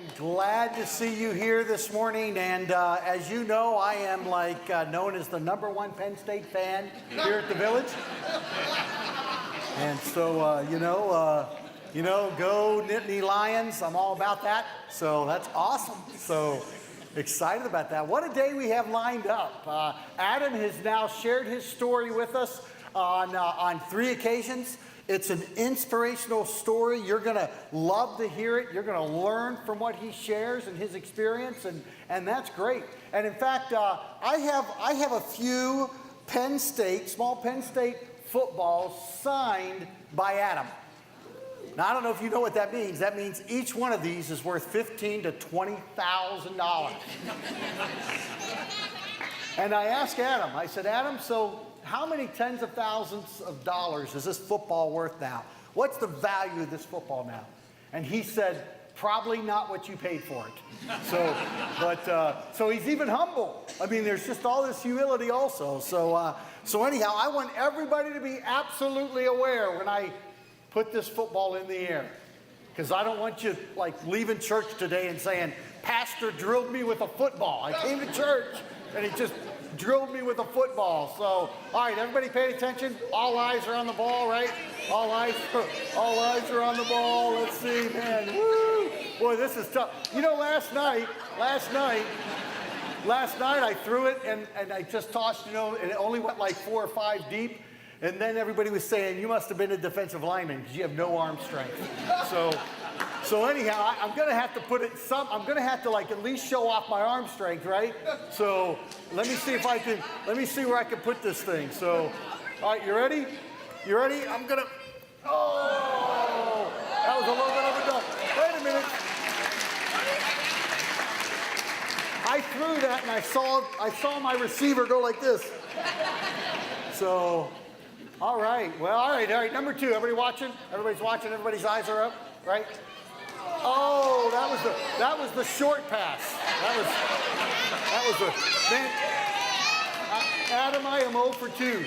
am glad to see you here this morning, and as you know, I am known as the #1 Penn State fan here at the Village. And so, go Nittany Lions, I'm all about that, so that's awesome. So excited about that. What a day we have lined up. Adam has now shared his story with us on 3 occasions. It's an inspirational story. You're going to love to hear it. You're going to learn from what he shares and his experience, and that's great. And in fact, I have a few small Penn State footballs signed by Adam. Now, I don't know if you know what that means. That means each one of these is worth $15,000 to $20,000. And I asked Adam, I said, Adam, so how many tens of thousands of dollars is this football worth now? What's the value of this football now? And he said, probably not what you paid for it. So he's even humble. I mean, there's just all this humility also. So anyhow, I want everybody to be absolutely aware when I put this football in the air, because I don't want you leaving church today and saying, Pastor drilled me with a football. I came to church and he just drilled me with a football. So, all right, everybody pay attention. All eyes are on the ball, right? All eyes are on the ball. Let's see, man. Woo! Boy, this is tough. You know, last night I threw it and I just tossed, and it only went 4 or 5 deep. And then everybody was saying, you must have been a defensive lineman because you have no arm strength. So anyhow, I'm going to have to I'm going to have to at least show off my arm strength, right? So let me see where I can put this thing. So, all right, you ready? You ready? I'm going to, that was a little bit overdone. Wait a minute. I threw that and I saw my receiver go like this. So, all right, number 2. Everybody watching? Everybody's watching, everybody's eyes are up, right? Oh, that was the short pass. Man, Adam, I am 0 for 2.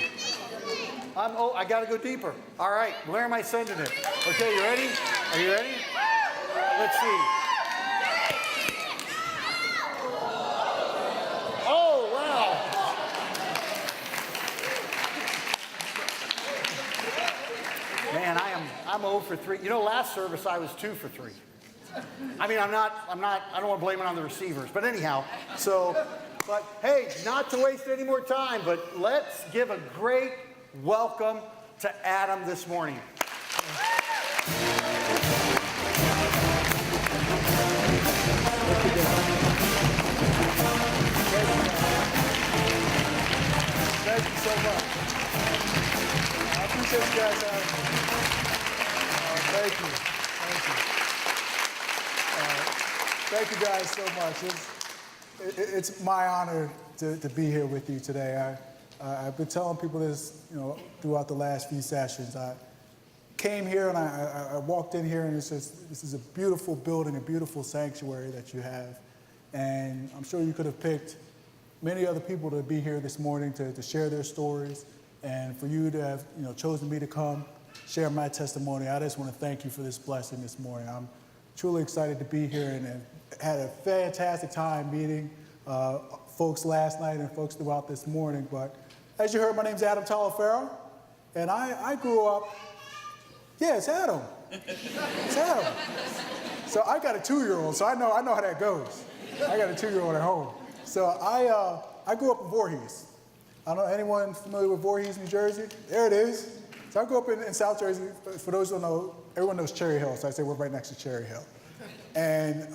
I got to go deeper. All right, where am I sending it? Okay, you ready? Are you ready? Let's see. Oh, wow. Man, I'm 0 for 3. Last service I was 2 for 3. I mean, I don't want to blame it on the receivers, but anyhow, but hey, not to waste any more time, but let's give a great welcome to Adam this morning. Thank you so much. I appreciate you guys having me. Thank you. Thank you guys so much. It's my honor to be here with you today. I've been telling people this, throughout the last few sessions. I came here and I walked in here, and this is a beautiful building, a beautiful sanctuary that you have. And I'm sure you could have picked many other people to be here this morning to share their stories, and for you to have chosen me to come share my testimony. I just want to thank you for this blessing this morning. I'm truly excited to be here and had a fantastic time meeting folks last night and folks throughout this morning. But as you heard, my name's Adam Taliaferro, and I grew up, it's Adam. It's Adam. So I got a 2-year-old, so I know how that goes. I got a 2-year-old at home. So I grew up in Voorhees. I don't know anyone familiar with Voorhees, New Jersey? There it is. So I grew up in South Jersey. For those who don't know, everyone knows Cherry Hill, so I say we're right next to Cherry Hill. And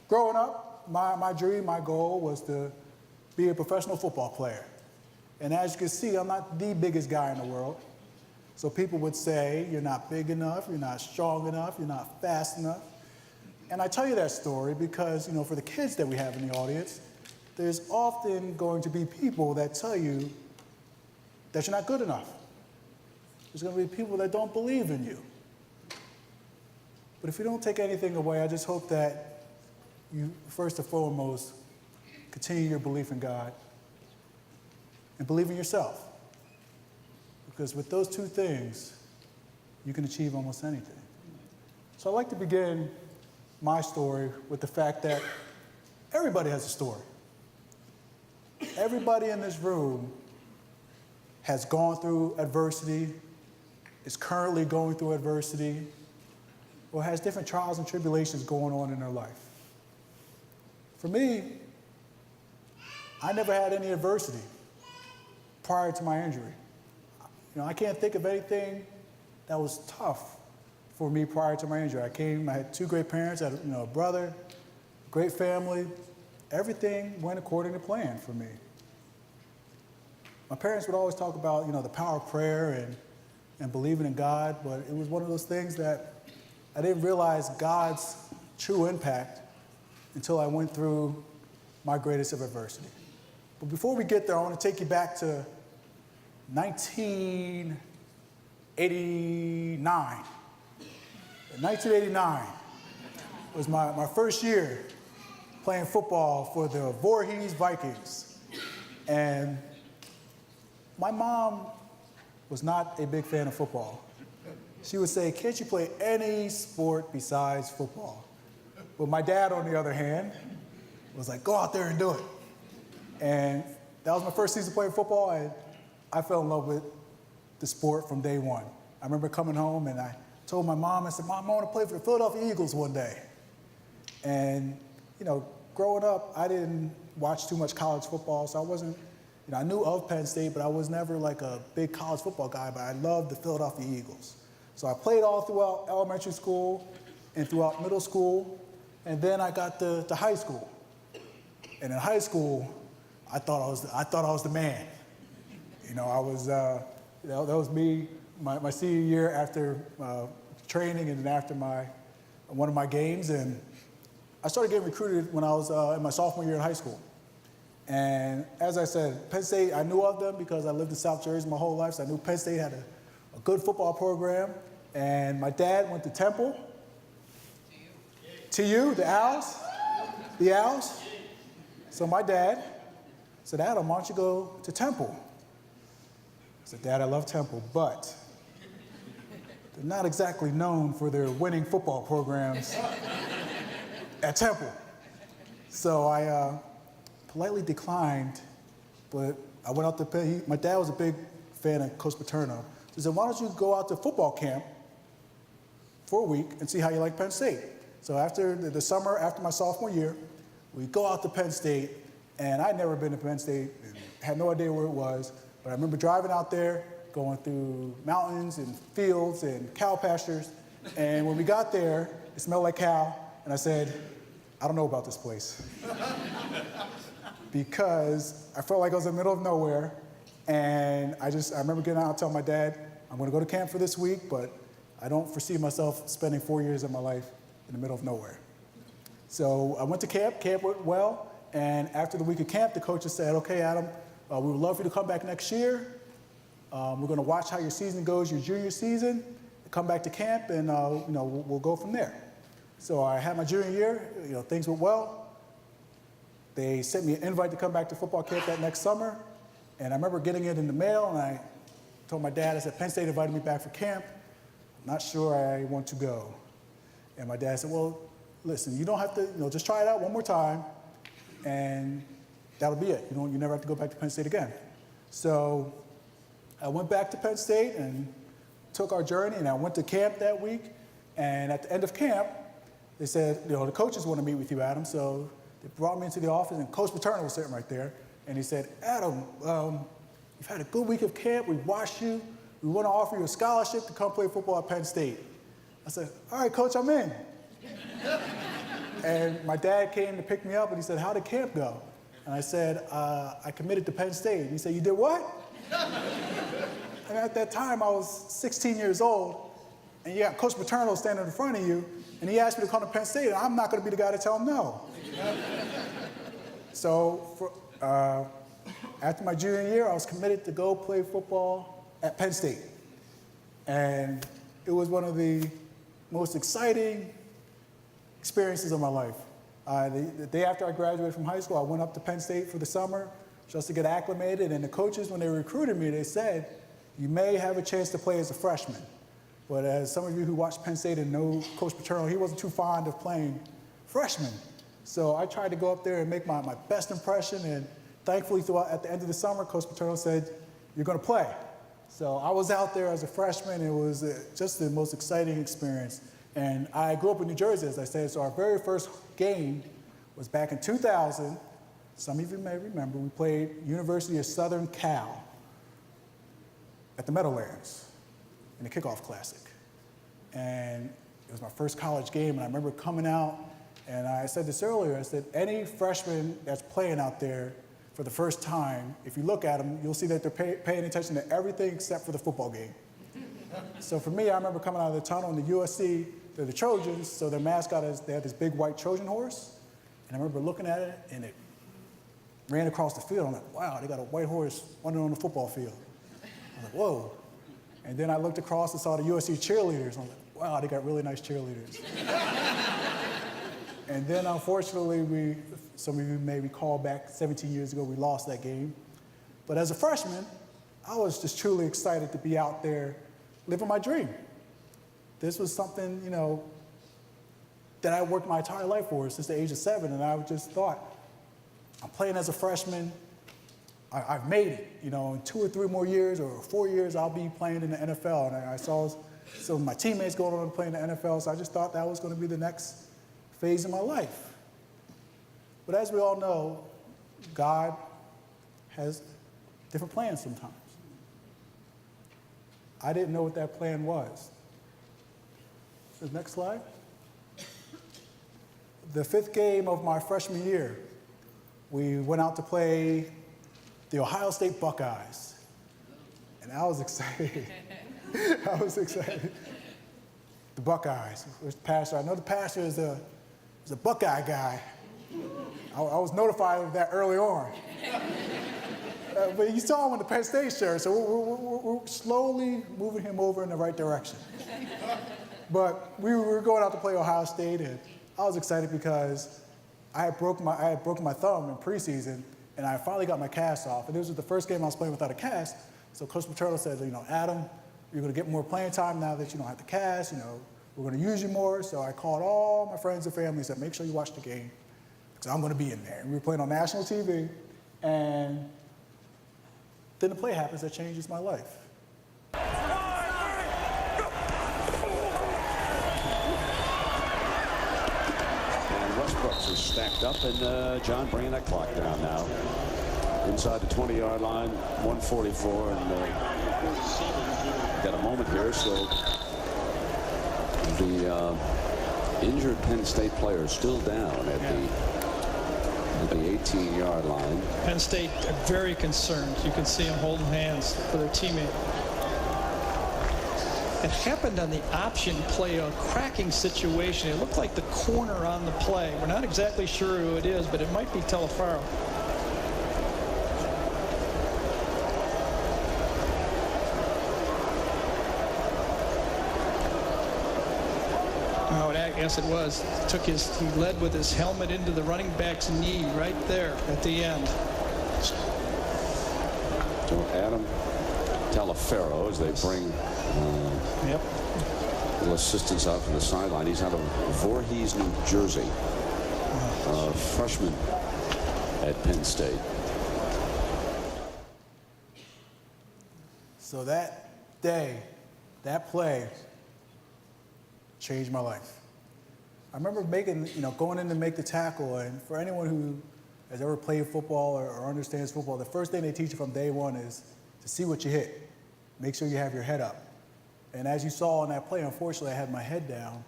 growing up, my dream, my goal was to be a professional football player. And as you can see, I'm not the biggest guy in the world. So people would say, you're not big enough, you're not strong enough, you're not fast enough. And I tell you that story because, for the kids that we have in the audience, there's often going to be people that tell you that you're not good enough. There's going to be people that don't believe in you. But if you don't take anything away, I just hope that you, first and foremost, continue your belief in God and believe in yourself. Because with those 2 things, you can achieve almost anything. So I'd like to begin my story with the fact that everybody has a story. Everybody in this room has gone through adversity, is currently going through adversity, or has different trials and tribulations going on in their life. For me, I never had any adversity prior to my injury. I can't think of anything that was tough for me prior to my injury. I had two great parents, I had a brother, great family. Everything went according to plan for me. My parents would always talk about, the power of prayer and believing in God, but it was one of those things that I didn't realize God's true impact until I went through my greatest of adversity. But before we get there, I want to take you back to 1989. 1989 was my first year playing football for the Voorhees Vikings. And my mom was not a big fan of football. She would say, "Can't you play any sport besides football?" But my dad, on the other hand, was like, "Go out there and do it." And that was my first season playing football, and I fell in love with the sport from day one. I remember coming home and I told my mom, I said, "Mom, I want to play for the Philadelphia Eagles one day." And, growing up, I didn't watch too much college football, so I wasn't, I knew of Penn State, but I was never like a big college football guy, but I loved the Philadelphia Eagles. So I played all throughout elementary school and throughout middle school, and then I got to high school. And in high school, I thought I was the man. I was, that was me, my senior year after training and then after one of my games. And I started getting recruited when I was in my sophomore year in high school. And as I said, Penn State, I knew of them because I lived in South Jersey my whole life, so I knew Penn State had a good football program. And my dad went to Temple. TU, the Owls. The Owls. So my dad said, "Adam, why don't you go to Temple?" I said, "Dad, I love Temple, but they're not exactly known for their winning football programs at Temple." So I politely declined, but I went out to Penn. My dad was a big fan of Coach Paterno. So he said, "Why don't you go out to football camp for a week and see how you like Penn State?" So after the summer, after my sophomore year, we go out to Penn State, and I'd never been to Penn State, and had no idea where it was, but I remember driving out there, going through mountains and fields and cow pastures, and when we got there, it smelled like cow, and I said, "I don't know about this place." Because I felt like I was in the middle of nowhere, and I remember getting out and telling my dad, "I'm going to go to camp for this week, but I don't foresee myself spending 4 years of my life in the middle of nowhere." So I went to camp. Camp went well, and after the week of camp, the coaches said, "Okay, Adam, we would love for you to come back next year. We're going to watch how your season goes, your junior season. Come back to camp, and we'll go from there." So I had my junior year. Things went well. They sent me an invite to come back to football camp that next summer, and I remember getting it in the mail, and I told my dad, I said, "Penn State invited me back for camp. I'm not sure I want to go." And my dad said, "Well, listen, you don't have to, just try it out one more time, and that'll be it. You never have to go back to Penn State again." So I went back to Penn State and took our journey, and I went to camp that week. And at the end of camp, they said, "The coaches want to meet with you, Adam." So they brought me into the office, and Coach Paterno was sitting right there. And he said, "Adam, you've had a good week of camp. We've watched you. We want to offer you a scholarship to come play football at Penn State." I said, "All right, Coach, I'm in." And my dad came to pick me up, and he said, "How did camp go?" And I said, "I committed to Penn State." And he said, "You did what?" And at that time, I was 16 years old, and you got Coach Paterno standing in front of you, and he asked me to come to Penn State, and I'm not going to be the guy to tell him no. So after my junior year, I was committed to go play football at Penn State. And it was one of the most exciting experiences of my life. The day after I graduated from high school, I went up to Penn State for the summer just to get acclimated, and the coaches, when they recruited me, they said, "You may have a chance to play as a freshman." But as some of you who watch Penn State and know Coach Paterno, he wasn't too fond of playing freshman. So I tried to go up there and make my best impression, and thankfully at the end of the summer, Coach Paterno said, "You're gonna play." So I was out there as a freshman. It was just the most exciting experience. And I grew up in New Jersey, as I said, so our very first game was back in 2000. Some of you may remember, we played University of Southern Cal at the Meadowlands in the kickoff classic. And it was my first college game, and I remember coming out, and I said this earlier, I said, any freshman that's playing out there for the first time, if you look at them, you'll see that they're paying attention to everything except for the football game. So for me, I remember coming out of the tunnel in the USC, they're the Trojans, so their mascot is, they had this big white Trojan horse, and I remember looking at it, and it ran across the field. I'm like, wow, they got a white horse running on the football field. I was like, whoa. And then I looked across and saw the USC cheerleaders. I'm like, wow, they got really nice cheerleaders. And then, unfortunately, some of you may recall back 17 years ago, we lost that game. But as a freshman, I was just truly excited to be out there living my dream. This was something, that I worked my entire life for since the age of 7, and I just thought, I'm playing as a freshman, I've made it. In 2 or 3 more years or 4 years, I'll be playing in the NFL. And I saw some of my teammates going on to play in the NFL, so I just thought that was going to be the next phase of my life. But as we all know, God has different plans sometimes. I didn't know what that plan was. The next slide. The 5th game of my freshman year, we went out to play the Ohio State Buckeyes. And I was excited. I was excited. The Buckeyes. Where's the pastor? I know the pastor is a Buckeye guy. I was notified of that early on. But you saw him in the Penn State shirt, so we're slowly moving him over in the right direction. But we were going out to play Ohio State, and I was excited because I had broken my thumb in preseason, and I finally got my cast off. And this was the first game I was playing without a cast. So Coach Paterno said, Adam, you're going to get more playing time now that you don't have the cast. We're going to use you more. So I called all my friends and family and said, make sure you watch the game, because I'm going to be in there. And we were playing on national TV, and then the play happens that changes my life. Westbrook's is stacked up, and John bringing that clock down now. Inside the 20-yard line, 1:44, and got a moment here, so the injured Penn State player is still down at the 18-yard line. Penn State are very concerned. You can see them holding hands for their teammate. It happened on the option play, a cracking situation. It looked like the corner on the play. We're not exactly sure who it is, but it might be Taliaferro. Oh, yes, it was. He led with his helmet into the running back's knee right there at the end. So Adam Taliaferro, as they bring a little assistance out from the sideline. He's out of Voorhees, New Jersey. Freshman at Penn State. So that day, that play changed my life. I remember going in to make the tackle, and for anyone who has ever played football or understands football, the first thing they teach you from day one is to see what you hit. Make sure you have your head up. And as you saw in that play, unfortunately, I had my head down.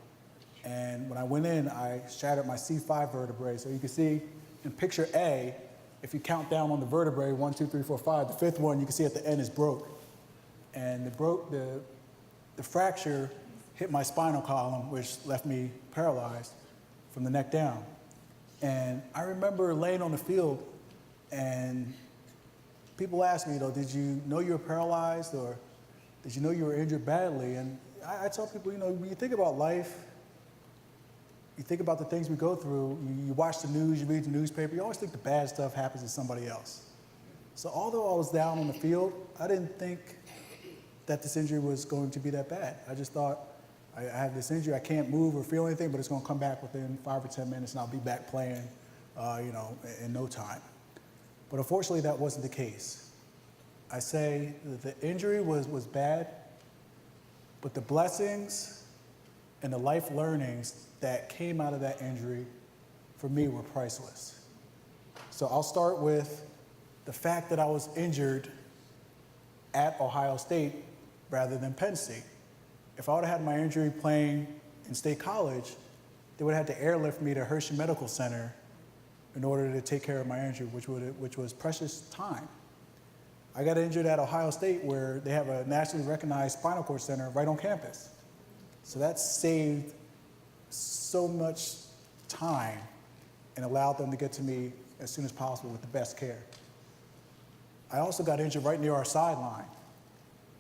And when I went in, I shattered my C5 vertebrae. So you can see in picture A, if you count down on the vertebrae, 1, 2, 3, 4, 5, the 5th one, you can see at the end is broke. And the fracture hit my spinal column, which left me paralyzed from the neck down. And I remember laying on the field, and people asked me, did you know you were paralyzed, or did you know you were injured badly? And I tell people, when you think about life, you think about the things we go through, you watch the news, you read the newspaper, you always think the bad stuff happens to somebody else. So although I was down on the field, I didn't think that this injury was going to be that bad. I just thought I have this injury. I can't move or feel anything, but it's going to come back within 5 or 10 minutes, and I'll be back playing, in no time. But unfortunately, that wasn't the case. I say that the injury was bad, but the blessings and the life learnings that came out of that injury, for me, were priceless. So I'll start with the fact that I was injured at Ohio State rather than Penn State. If I would have had my injury playing in State College, they would have had to airlift me to Hershey Medical Center in order to take care of my injury, which was precious time. I got injured at Ohio State, where they have a nationally recognized spinal cord center right on campus. So that saved so much time and allowed them to get to me as soon as possible with the best care. I also got injured right near our sideline.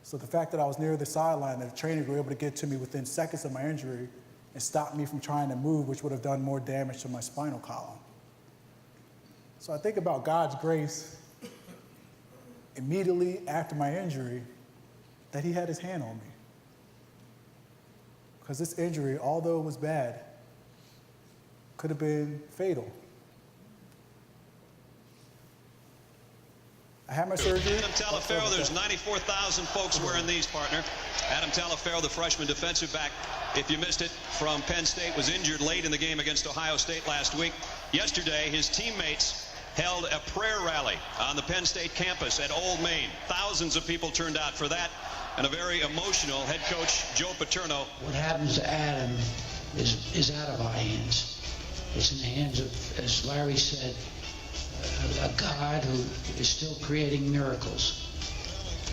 So the fact that I was near the sideline, the trainers were able to get to me within seconds of my injury and stop me from trying to move, which would have done more damage to my spinal column. So I think about God's grace immediately after my injury, that he had his hand on me. Because this injury, although it was bad, could have been fatal. I had my surgery. Adam Taliaferro, there's 94,000 folks wearing these, partner. Adam Taliaferro, the freshman defensive back, if you missed it, from Penn State, was injured late in the game against Ohio State last week. Yesterday, his teammates held a prayer rally on the Penn State campus at Old Main. Thousands of people turned out for that, and a very emotional head coach, Joe Paterno. What happens to Adam is out of our hands. It's in the hands of, as Larry said, a God who is still creating miracles,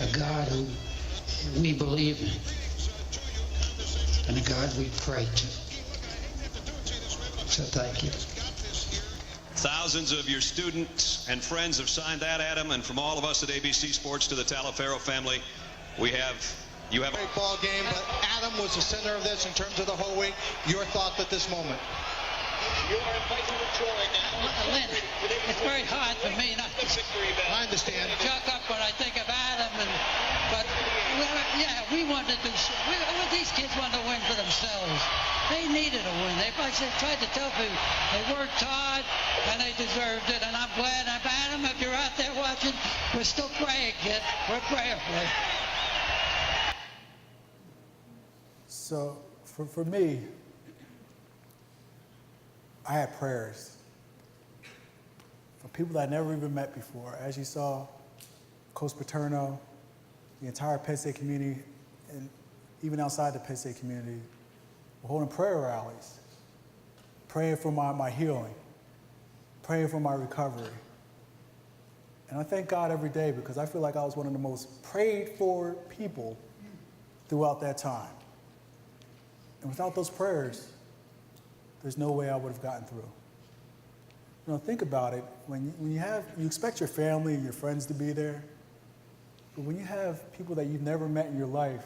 a God who we believe in, and a God we pray to. So thank you. Thousands of your students and friends have signed that, Adam, and from all of us at ABC Sports to the Taliaferro family, you have a great ball game, but Adam was the center of this in terms of the whole week. Your thoughts at this moment? You are invited to join now. Lynn, it's very hard for me not to I understand. chuck up when I think of Adam, but we wanted to do. These kids wanted to win for themselves. They needed a win. They tried to tell people they worked hard and they deserved it. And I'm glad. Adam, if you're out there watching, we're still praying, kid. We're praying for you. So for me, I had prayers for people that I never even met before. As you saw, Coach Paterno, the entire Penn State community, and even outside the Penn State community, were holding prayer rallies, praying for my healing, praying for my recovery. And I thank God every day, because I feel like I was one of the most prayed for people throughout that time. And without those prayers, there's no way I would have gotten through. Think about it. When you expect your family and your friends to be there, but when you have people that you've never met in your life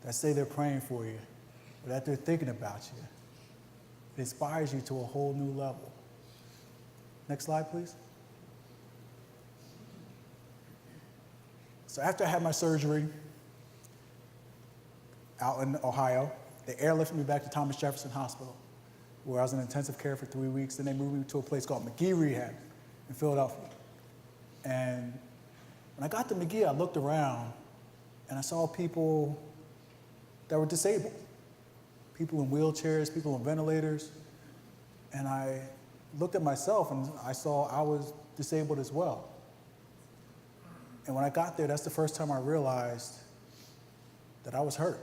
that say they're praying for you, or that they're thinking about you, it inspires you to a whole new level. Next slide, please. So after I had my surgery out in Ohio, they airlifted me back to Thomas Jefferson Hospital, where I was in intensive care for 3 weeks. Then they moved me to a place called McGee Rehab in Philadelphia. And when I got to McGee, I looked around and I saw people that were disabled, people in wheelchairs, people on ventilators. And I looked at myself and I saw I was disabled as well. And when I got there, that's the first time I realized that I was hurt.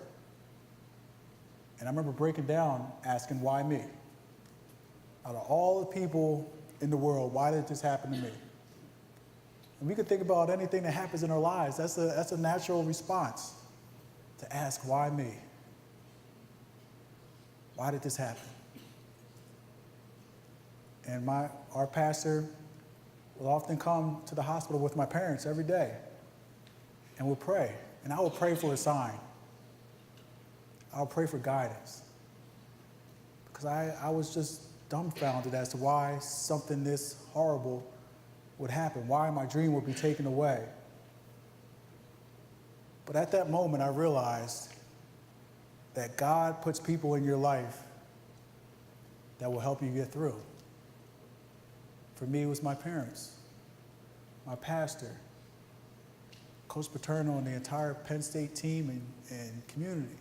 And I remember breaking down, asking, why me? Out of all the people in the world, why did this happen to me? And we can think about anything that happens in our lives. That's a natural response, to ask, why me? Why did this happen? And our pastor will often come to the hospital with my parents every day, and we'll pray. And I will pray for a sign. I'll pray for guidance. Because I was just dumbfounded as to why something this horrible would happen, why my dream would be taken away. But at that moment, I realized that God puts people in your life that will help you get through. For me, it was my parents, my pastor, Coach Paterno, and the entire Penn State team and community.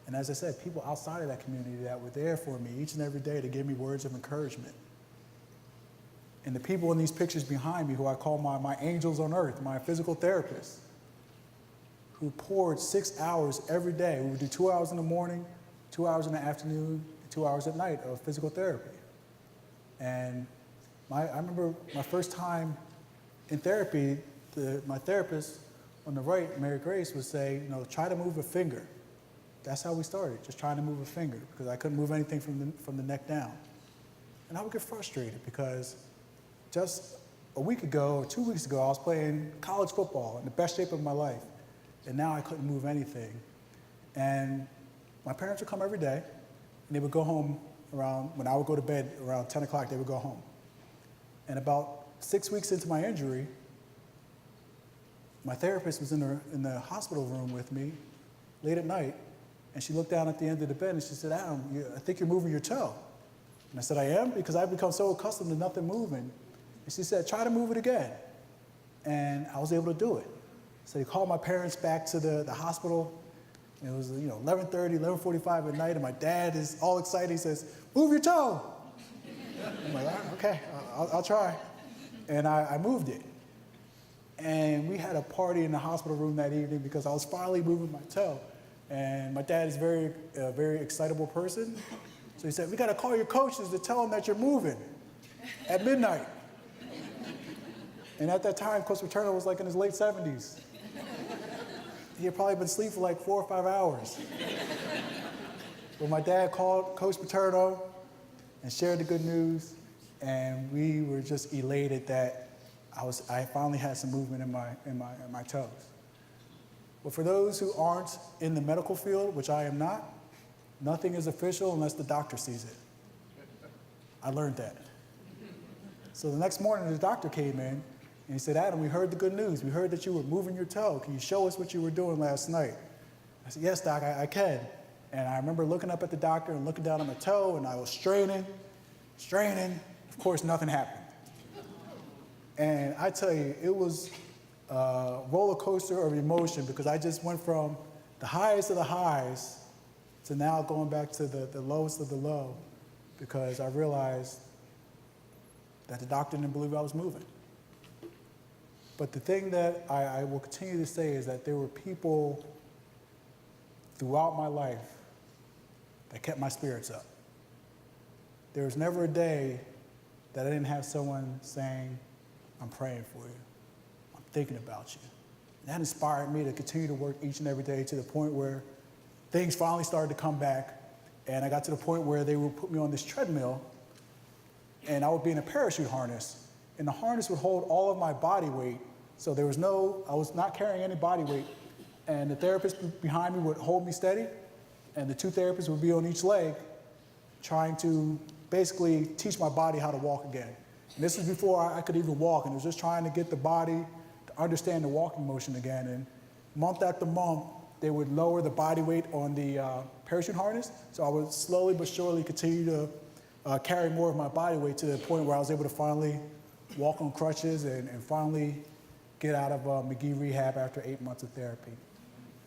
And as I said, people outside of that community that were there for me each and every day to give me words of encouragement. And the people in these pictures behind me, who I call my angels on earth, my physical therapists, who poured 6 hours every day. We would do 2 hours in the morning, 2 hours in the afternoon, 2 hours at night of physical therapy. And I remember my first time in therapy, my therapist on the right, Mary Grace, would say, try to move a finger. That's how we started, just trying to move a finger, because I couldn't move anything from the neck down. And I would get frustrated because just a week ago or 2 weeks ago, I was playing college football in the best shape of my life, and now I couldn't move anything. And my parents would come every day, and they would go home when I would go to bed around 10 o'clock, they would go home. And about 6 weeks into my injury, my therapist was in the hospital room with me late at night, and she looked down at the end of the bed and she said, Adam, I think you're moving your toe. And I said, I am? Because I've become so accustomed to nothing moving. And she said, try to move it again. And I was able to do it. So they called my parents back to the hospital. And it was 11:30, 11:45 at night, and my dad is all excited. He says, move your toe. I'm like, all right, okay, I'll try. And I moved it. And we had a party in the hospital room that evening because I was finally moving my toe. And my dad is a very excitable person. So he said, we got to call your coaches to tell them that you're moving at midnight. And at that time, Coach Paterno was like in his late 70s. He had probably been asleep for like 4 or 5 hours. But my dad called Coach Paterno and shared the good news, and we were just elated that I finally had some movement in my toes. But for those who aren't in the medical field, which I am not, nothing is official unless the doctor sees it. I learned that. So the next morning, the doctor came in, and he said, Adam, we heard the good news. We heard that you were moving your toe. Can you show us what you were doing last night? I said, yes, Doc, I can. And I remember looking up at the doctor and looking down at my toe, and I was straining. Of course, nothing happened. And I tell you, it was a roller coaster of emotion because I just went from the highest of the highs to now going back to the lowest of the low because I realized that the doctor didn't believe I was moving. But the thing that I will continue to say is that there were people throughout my life that kept my spirits up. There was never a day that I didn't have someone saying, I'm praying for you. I'm thinking about you. And that inspired me to continue to work each and every day to the point where things finally started to come back. And I got to the point where they would put me on this treadmill and I would be in a parachute harness. And the harness would hold all of my body weight. So I was not carrying any body weight. And the therapist behind me would hold me steady. And the two therapists would be on each leg trying to basically teach my body how to walk again. And this was before I could even walk, and it was just trying to get the body to understand the walking motion again. And month after month, they would lower the body weight on the parachute harness, so I would slowly but surely continue to carry more of my body weight to the point where I was able to finally walk on crutches and finally get out of McGee Rehab after 8 months of therapy.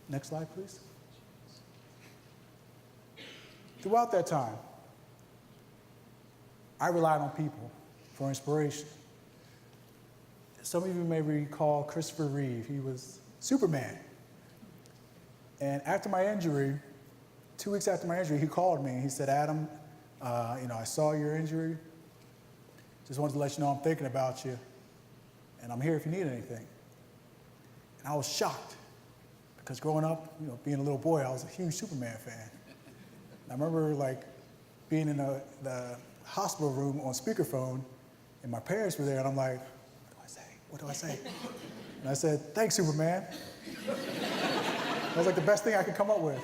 Next slide, please. Throughout that time, I relied on people for inspiration. Some of you may recall Christopher Reeve. He was Superman. And after my injury, 2 weeks after my injury, he called me and he said, Adam, I saw your injury. Just wanted to let you know I'm thinking about you, and I'm here if you need anything. And I was shocked because growing up, being a little boy, I was a huge Superman fan. And I remember being in the hospital room on speakerphone, and my parents were there, and I'm like, what do I say? And I said, thanks, Superman. That was the best thing I could come up with.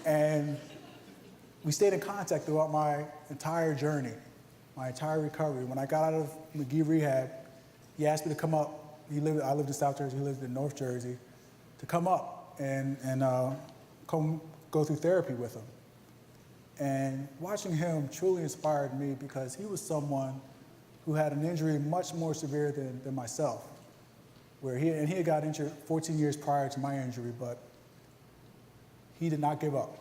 And we stayed in contact throughout my entire journey, my entire recovery. When I got out of McGee Rehab, he asked me to come up. I lived in South Jersey, he lived in North Jersey, to come up and come go through therapy with him. And watching him truly inspired me because he was someone who had an injury much more severe than myself, where he had got injured 14 years prior to my injury, but he did not give up.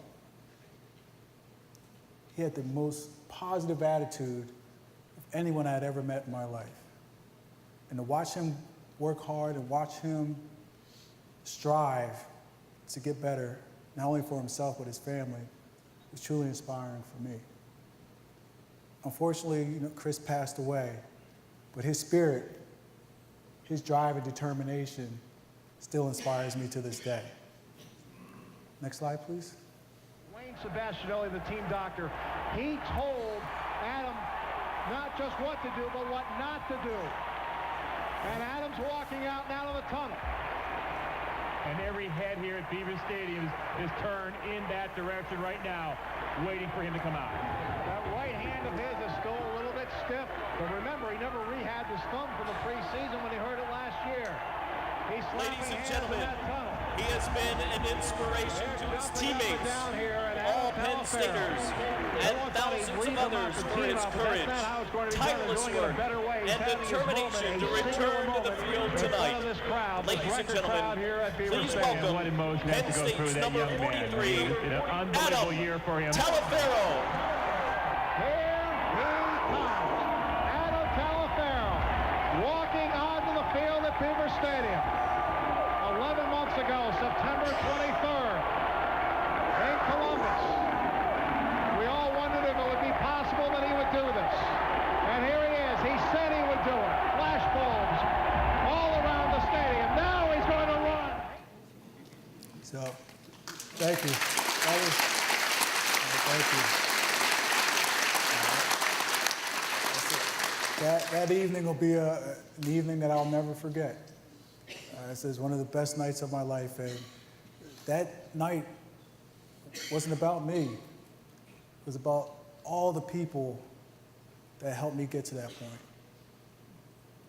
He had the most positive attitude of anyone I had ever met in my life. And to watch him work hard and watch him strive to get better, not only for himself but his family, was truly inspiring for me. Unfortunately, Chris passed away, but his spirit, his drive and determination still inspires me to this day. Next slide, please. Wayne Sebastianelli, the team doctor, he told Adam not just what to do, but what not to do. And Adam's walking out now to the tunnel. And every head here at Beaver Stadium is turned in that direction right now, waiting for him to come out. That right hand of his is still a little bit stiff, but remember, he never rehabbed his thumb from the preseason when he hurt it last year. He's Ladies and hands gentlemen, in that tunnel. he has been an inspiration to his teammates, all Penn Staters, and thousands of others for his courage, tireless work, and determination to return to the field tonight. Ladies and gentlemen, please welcome Penn State's number 43, Adam Taliaferro. Here he comes. Adam Taliaferro walking onto the field at Beaver Stadium. 11 months ago, September 23rd, in Columbus. We all wondered if it would be possible that he would do this. And here he is. He said he would do it. Flashbulbs all around the stadium. Now he's going to run. So, thank you. Thank you. That evening will be an evening that I'll never forget. This is one of the best nights of my life, and that night wasn't about me. It was about all the people that helped me get to that point.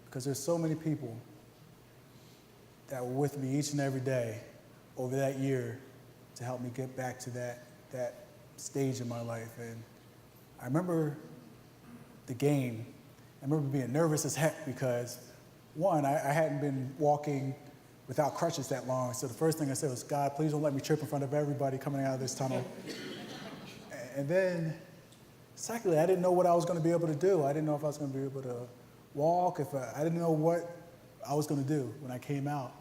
Because there's so many people that were with me each and every day over that year to help me get back to that stage in my life. And I remember the game. I remember being nervous as heck because, one, I hadn't been walking without crutches that long. So the first thing I said was, God, please don't let me trip in front of everybody coming out of this tunnel. And then, secondly, I didn't know what I was going to be able to do. I didn't know if I was going to be able to walk. I didn't know what I was going to do when I came out.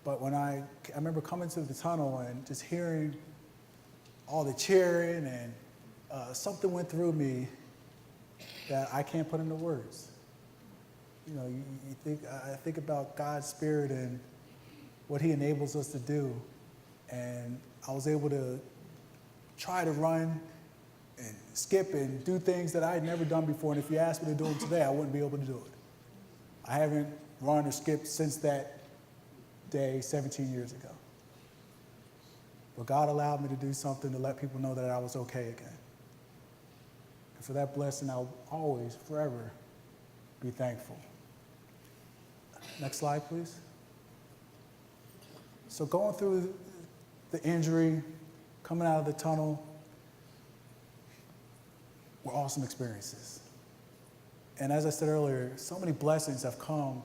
But when I remember coming to the tunnel and just hearing all the cheering, and something went through me that I can't put into words. I think about God's Spirit and what He enables us to do. And I was able to try to run and skip and do things that I had never done before. And if you asked me to do them today, I wouldn't be able to do it. I haven't run or skipped since that day 17 years ago. But God allowed me to do something to let people know that I was okay again. And for that blessing, I'll always, forever be thankful. Next slide, please. So going through the injury, coming out of the tunnel, were awesome experiences. And as I said earlier, so many blessings have come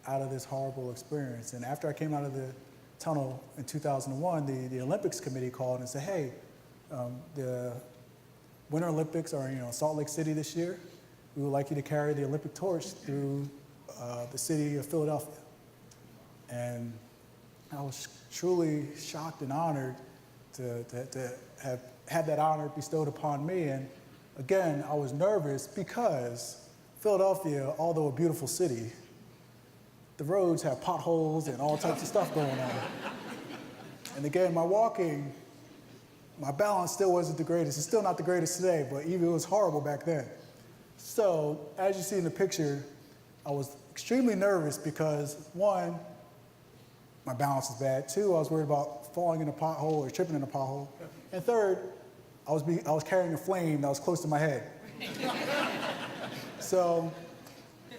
out of this horrible experience. And after I came out of the tunnel in 2001, the Olympics committee called and said, hey, the Winter Olympics are in Salt Lake City this year. We would like you to carry the Olympic torch through the city of Philadelphia. And I was truly shocked and honored to have had that honor bestowed upon me. And again, I was nervous because Philadelphia, although a beautiful city, the roads have potholes and all types of stuff going on. And again, my walking, my balance still wasn't the greatest. It's still not the greatest today, but even it was horrible back then. So as you see in the picture, I was extremely nervous because, one, my balance is bad. Two, I was worried about falling in a pothole or tripping in a pothole. And third, I was carrying a flame that was close to my head. So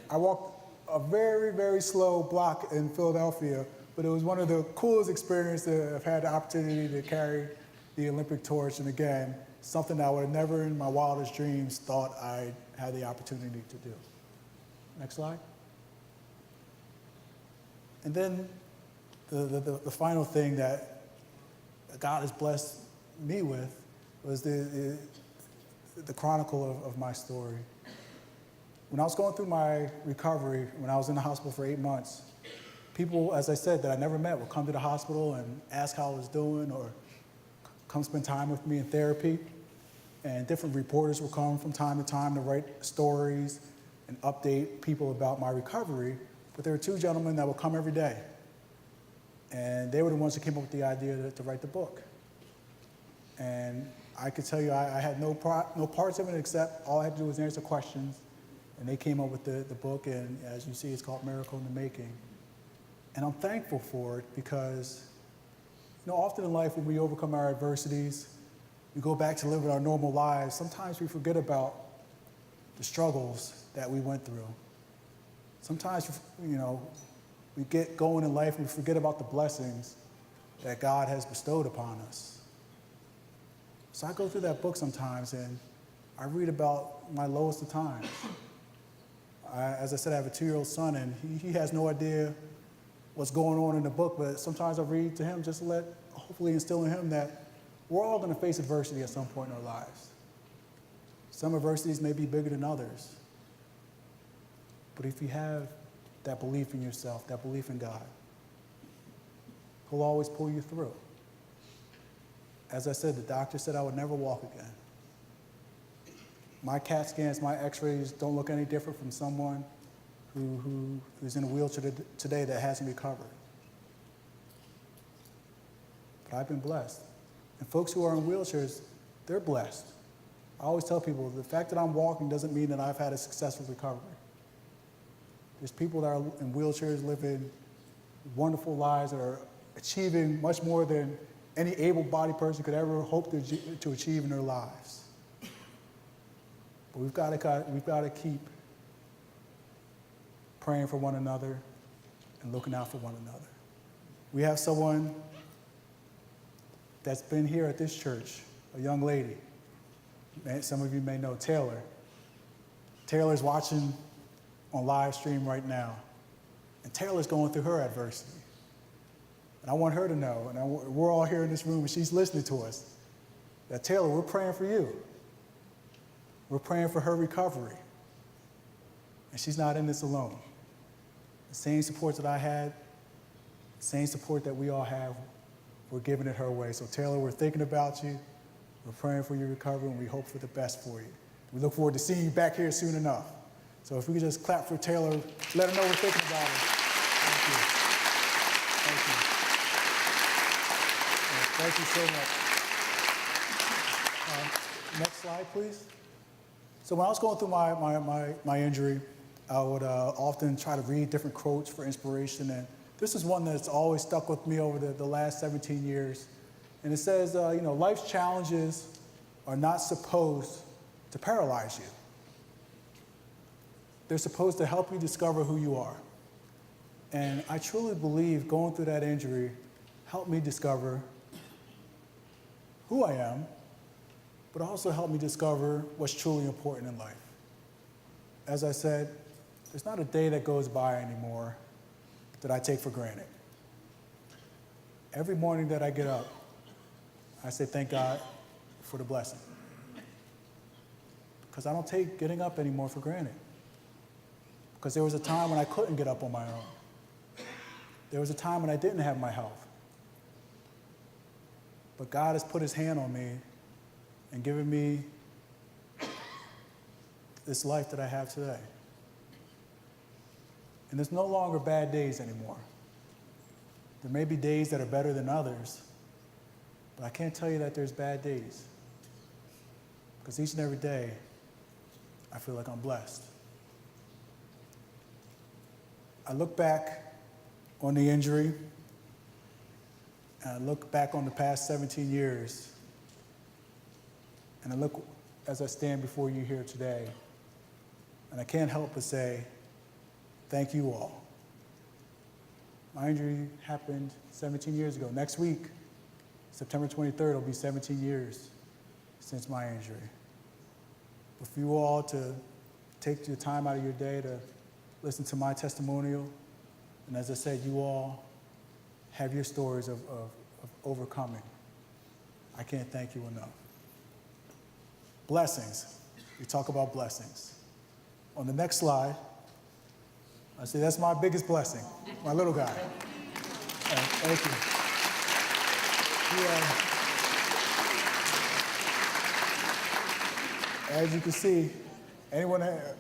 I walked a very, very slow block in Philadelphia, but it was one of the coolest experiences that I've had the opportunity to carry the Olympic torch, and again, something that I would have never in my wildest dreams thought I had the opportunity to do. Next slide. And then the final thing that God has blessed me with was the chronicle of my story. When I was going through my recovery, when I was in the hospital for 8 months, people, as I said, that I never met would come to the hospital and ask how I was doing or come spend time with me in therapy. And different reporters would come from time to time to write stories and update people about my recovery. But there were 2 gentlemen that would come every day. And they were the ones that came up with the idea to write the book. And I could tell you I had no parts of it except all I had to do was answer questions. And they came up with the book, and as you see, it's called Miracle in the Making. And I'm thankful for it because, often in life when we overcome our adversities, we go back to living our normal lives. Sometimes we forget about the struggles that we went through. Sometimes, we get going in life and we forget about the blessings that God has bestowed upon us. So I go through that book sometimes and I read about my lowest of times. As I said, I have a 2-year-old son, and he has no idea what's going on in the book, but sometimes I read to him just to hopefully instill in him that we're all going to face adversity at some point in our lives. Some adversities may be bigger than others. But if you have that belief in yourself, that belief in God, He'll always pull you through. As I said, the doctor said I would never walk again. My CAT scans, my x-rays don't look any different from someone who's in a wheelchair today that hasn't recovered. But I've been blessed. And folks who are in wheelchairs, they're blessed. I always tell people, the fact that I'm walking doesn't mean that I've had a successful recovery. There's people that are in wheelchairs living wonderful lives that are achieving much more than any able-bodied person could ever hope to achieve in their lives. But we've got to keep praying for one another and looking out for one another. We have someone that's been here at this church, a young lady. Some of you may know Taylor. Taylor's watching on live stream right now. And Taylor's going through her adversity. And I want her to know, and we're all here in this room and she's listening to us, that Taylor, we're praying for you. We're praying for her recovery. And she's not in this alone. The same support that I had, the same support that we all have, we're giving it her way. So Taylor, we're thinking about you. We're praying for your recovery, and we hope for the best for you. We look forward to seeing you back here soon enough. So if we could just clap for Taylor, let her know we're thinking about her. Thank you. Thank you so much. Next slide, please. So when I was going through my injury, I would often try to read different quotes for inspiration, and this is one that's always stuck with me over the last 17 years. And it says, life's challenges are not supposed to paralyze you. They're supposed to help you discover who you are. And I truly believe going through that injury helped me discover who I am, but also helped me discover what's truly important in life. As I said, there's not a day that goes by anymore that I take for granted. Every morning that I get up, I say thank God for the blessing. Because I don't take getting up anymore for granted. Because there was a time when I couldn't get up on my own. There was a time when I didn't have my health. But God has put his hand on me and given me this life that I have today. And there's no longer bad days anymore. There may be days that are better than others, but I can't tell you that there's bad days. Because each and every day, I feel like I'm blessed. I look back on the injury, and I look back on the past 17 years, and I look as I stand before you here today, and I can't help but say, thank you all. My injury happened 17 years ago. Next week, September 23rd will be 17 years since my injury. But for you all to take your time out of your day to listen to my testimonial, and as I said, you all have your stories of overcoming. I can't thank you enough. Blessings. We talk about blessings. On the next slide, I say that's my biggest blessing, my little guy. Thank you. As you can see,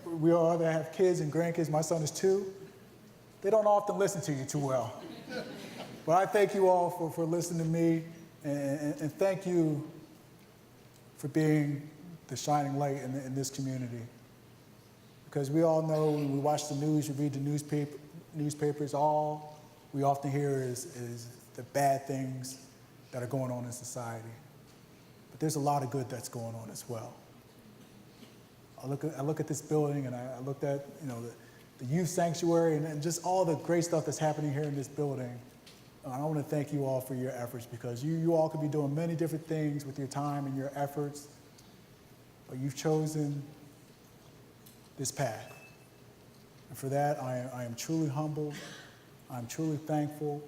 we all that have kids and grandkids, my son is 2, they don't often listen to you too well. But I thank you all for listening to me, and thank you for being the shining light in this community. Because we all know when we watch the news, you read the newspapers, all we often hear is the bad things that are going on in society. But there's a lot of good that's going on as well. I look at this building, and I looked at the youth sanctuary and just all the great stuff that's happening here in this building. I want to thank you all for your efforts, because you all could be doing many different things with your time and your efforts, but you've chosen this path. And for that, I am truly humbled, I'm truly thankful,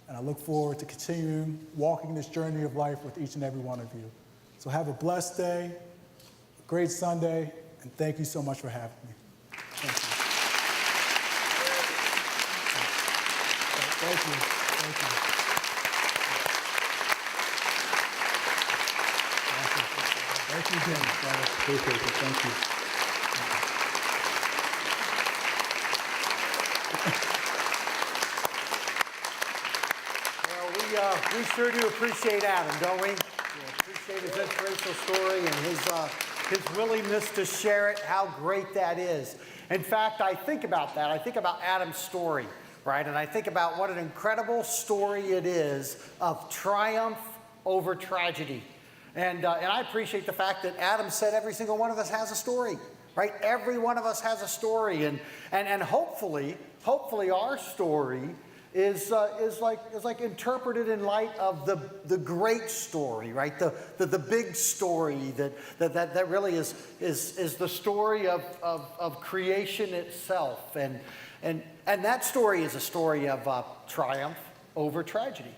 and I look forward to continuing walking this journey of life with each and every one of you. So have a blessed day, a great Sunday, and thank you so much for having me. Thank you. Thank you. Thank you. Thank you again, brother. Appreciate it. Thank you. Well, we sure do appreciate Adam, don't we? Appreciate his inspirational story and his willingness to share it, how great that is. In fact, I think about that. I think about Adam's story, right? And I think about what an incredible story it is of triumph over tragedy. And I appreciate the fact that Adam said every single one of us has a story, right? Every one of us has a story, and hopefully our story is like interpreted in light of the great story, right? The big story that really is the story of creation itself, and that story is a story of triumph over tragedy.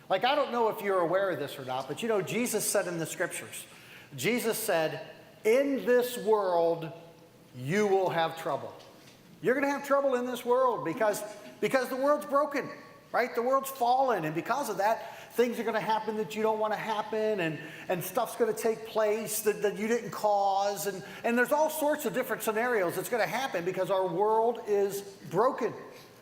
Like, I don't know if you're aware of this or not, but Jesus said in the scriptures, Jesus said, in this world, you will have trouble. You're going to have trouble in this world because the world's broken, right? The world's fallen, and because of that, things are going to happen that you don't want to happen, and stuff's going to take place that you didn't cause, and there's all sorts of different scenarios that's going to happen because our world is broken,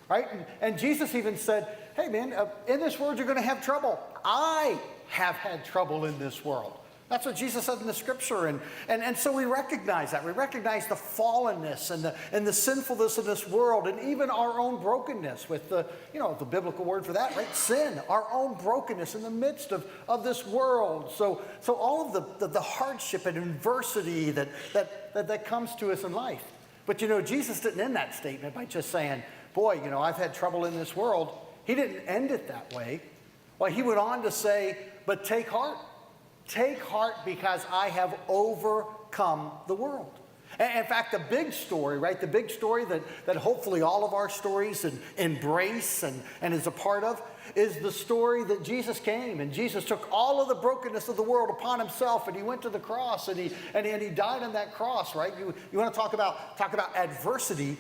right? And Jesus even said, hey man, in this world you're going to have trouble. I have had trouble in this world. That's what Jesus said in the scripture, and so we recognize that. We recognize the fallenness and the sinfulness of this world, and even our own brokenness with the biblical word for that, right? Sin, our own brokenness in the midst of this world. So all of the hardship and adversity that comes to us in life. But Jesus didn't end that statement by just saying, boy, I've had trouble in this world. He didn't end it that way. Well, he went on to say, but take heart. Take heart because I have overcome the world. And in fact, the big story, right? The big story that hopefully all of our stories embrace and is a part of is the story that Jesus came, and Jesus took all of the brokenness of the world upon himself, and he went to the cross, and he died on that cross, right? You want to talk about adversity,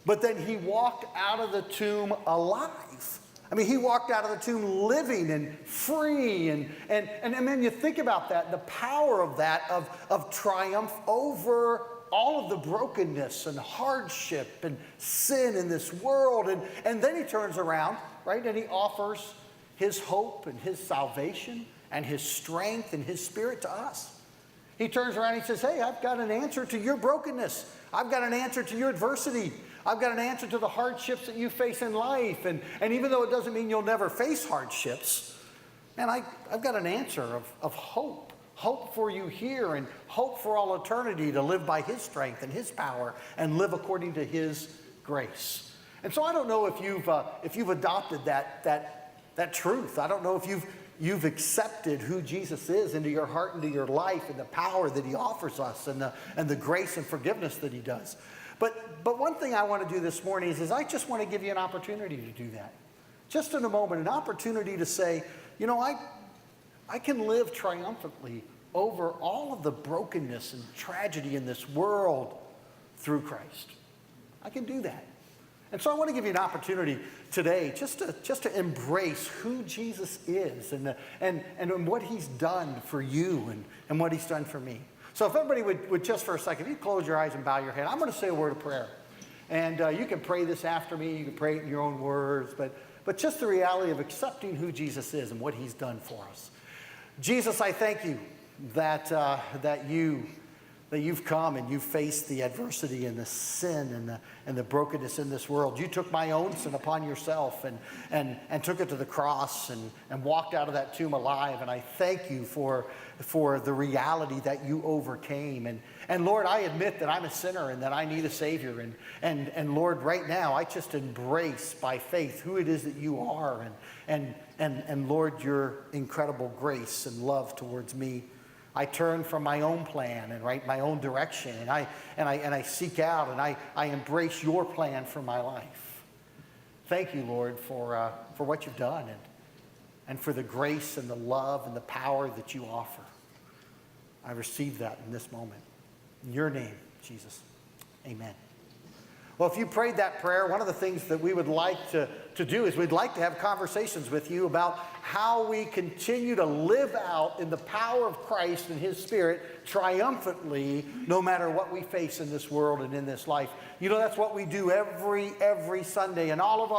but then he walked out of the tomb alive. I mean, he walked out of the tomb living and free, and then you think about that, the power of that, of triumph over all of the brokenness and hardship and sin in this world, and then he turns around, right, and he offers his hope and his salvation and his strength and his spirit to us. He turns around and he says, hey, I've got an answer to your brokenness. I've got an answer to your adversity. I've got an answer to the hardships that you face in life. And even though it doesn't mean you'll never face hardships, man, I've got an answer of hope. Hope for you here and hope for all eternity to live by his strength and his power and live according to his grace. And so I don't know if you've adopted that truth. I don't know if you've accepted who Jesus is into your heart, into your life, and the power that he offers us, and the grace and forgiveness that he does. But one thing I want to do this morning is I just want to give you an opportunity to do that. Just in a moment, an opportunity to say, I can live triumphantly over all of the brokenness and tragedy in this world through Christ. I can do that. And so I want to give you an opportunity today just to embrace who Jesus is and what he's done for you and what he's done for me. So if everybody would just for a second, if you close your eyes and bow your head, I'm going to say a word of prayer. And you can pray this after me. You can pray it in your own words. But just the reality of accepting who Jesus is and what he's done for us. Jesus, I thank you that you've come and you've faced the adversity and the sin and the brokenness in this world. You took my own sin upon yourself and took it to the cross and walked out of that tomb alive. And I thank you for the reality that you overcame. And Lord, I admit that I'm a sinner and that I need a Savior. And Lord, right now, I just embrace by faith who it is that you are. And Lord, your incredible grace and love towards me. I turn from my own plan and my own direction, and I seek out and I embrace your plan for my life. Thank you, Lord, for what you've done and for the grace and the love and the power that you offer. I receive that in this moment. In your name, Jesus. Amen. Well, if you prayed that prayer, one of the things that we would like to do is we'd like to have conversations with you about how we continue to live out in the power of Christ and his Spirit triumphantly no matter what we face in this world and in this life. That's what we do every Sunday in all of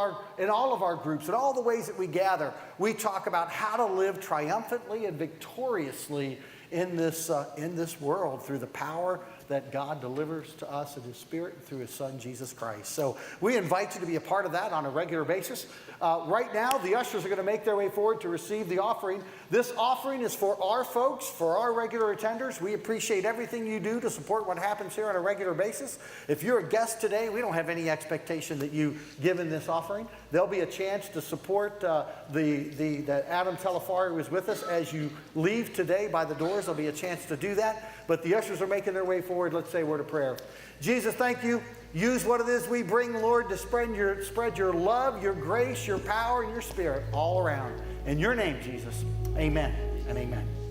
our groups and all the ways that we gather. We talk about how to live triumphantly and victoriously in this world through the power that God delivers to us in his Spirit and through his Son, Jesus Christ. So we invite you to be a part of that on a regular basis. Right now, the ushers are going to make their way forward to receive the offering. This offering is for our folks, for our regular attenders. We appreciate everything you do to support what happens here on a regular basis. If you're a guest today, we don't have any expectation that you give in this offering. There'll be a chance to support the Adam Taliaferro who is with us as you leave today by the doors. There'll be a chance to do that. But the ushers are making their way forward. Let's say a word of prayer. Jesus, thank you. Use what it is we bring, Lord, to spread your love, your grace, your power, and your Spirit all around. In your name, Jesus, amen and amen.